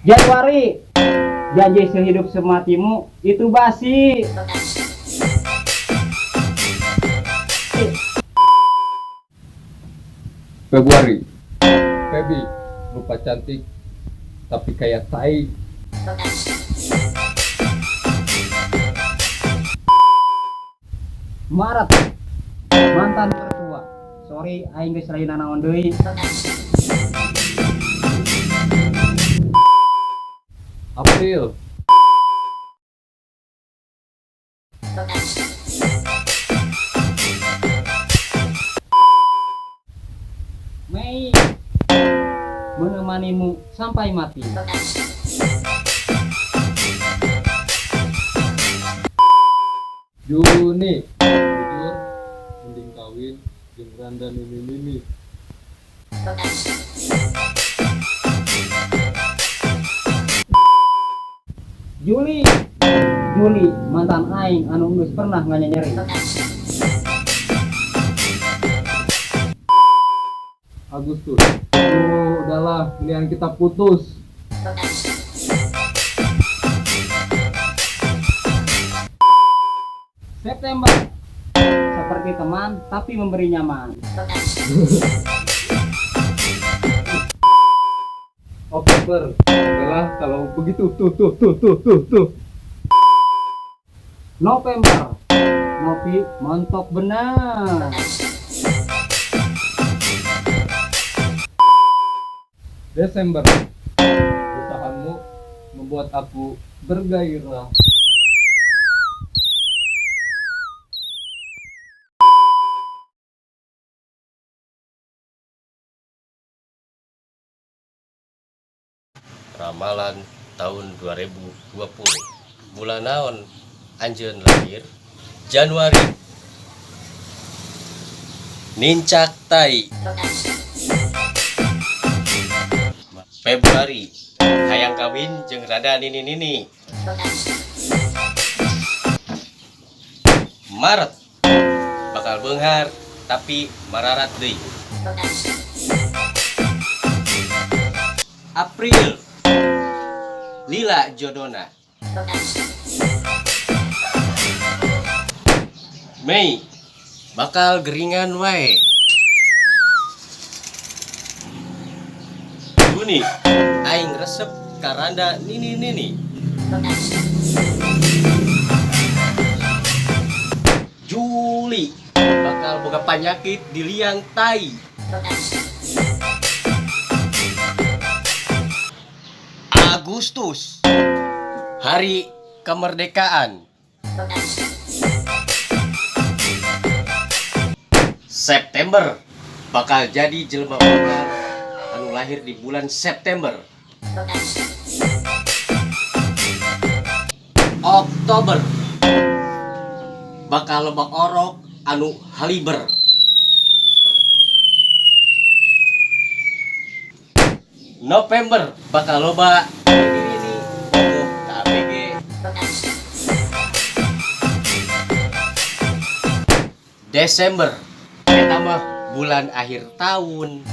Januari, janji sehidup sematimu itu basi. Februari, Feby, lupa cantik tapi kayak tai. Maret, mantan mertua. Sorry, aing geus lain naon deui. April, Mei, menemanimu sampai mati. Juni, jujur, mending kawin jeung randa nini-nini. Juli, Juli, mantan aing anu geus pernah nganyeri. Agustus, udahlah, mendingan kita putus. September, seperti teman tapi memberi nyaman. Oktober, udahlah kalau begitu tuh. November, Novi montok benar. Desember, usahamu membuat aku bergairah. Ramalan tahun 2020. Bulan naon anjeun lahir? Januari. Nincak tai. Februari. Hayang kawin jeung rada nini-nini. Maret. Bakal beunghar tapi mararat deui. April. Lila jodona. Mei bakal geringan wae. Juni aing resep karanda nini-nini. Juli bakal boga penyakit di liang tai. Agustus hari kemerdekaan. September bakal jadi jelema boga anu lahir di bulan September. Oktober bakal loba orok anu haliber. November bakal loba ini bogoh KBG. Desember eta mah bulan akhir tahun.